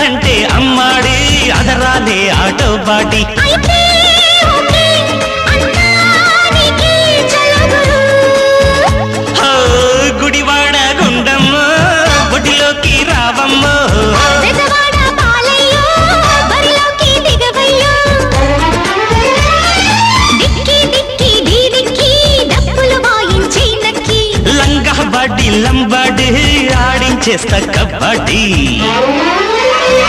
కాదంటే అమ్మాడి అదరాలే ఆటో బాటి గుడివాడ గుండమ్మ బొడిలోకి రావమ్మ లంగా బాడి లంబాడి ఆడించేస్తా కబడ్డీ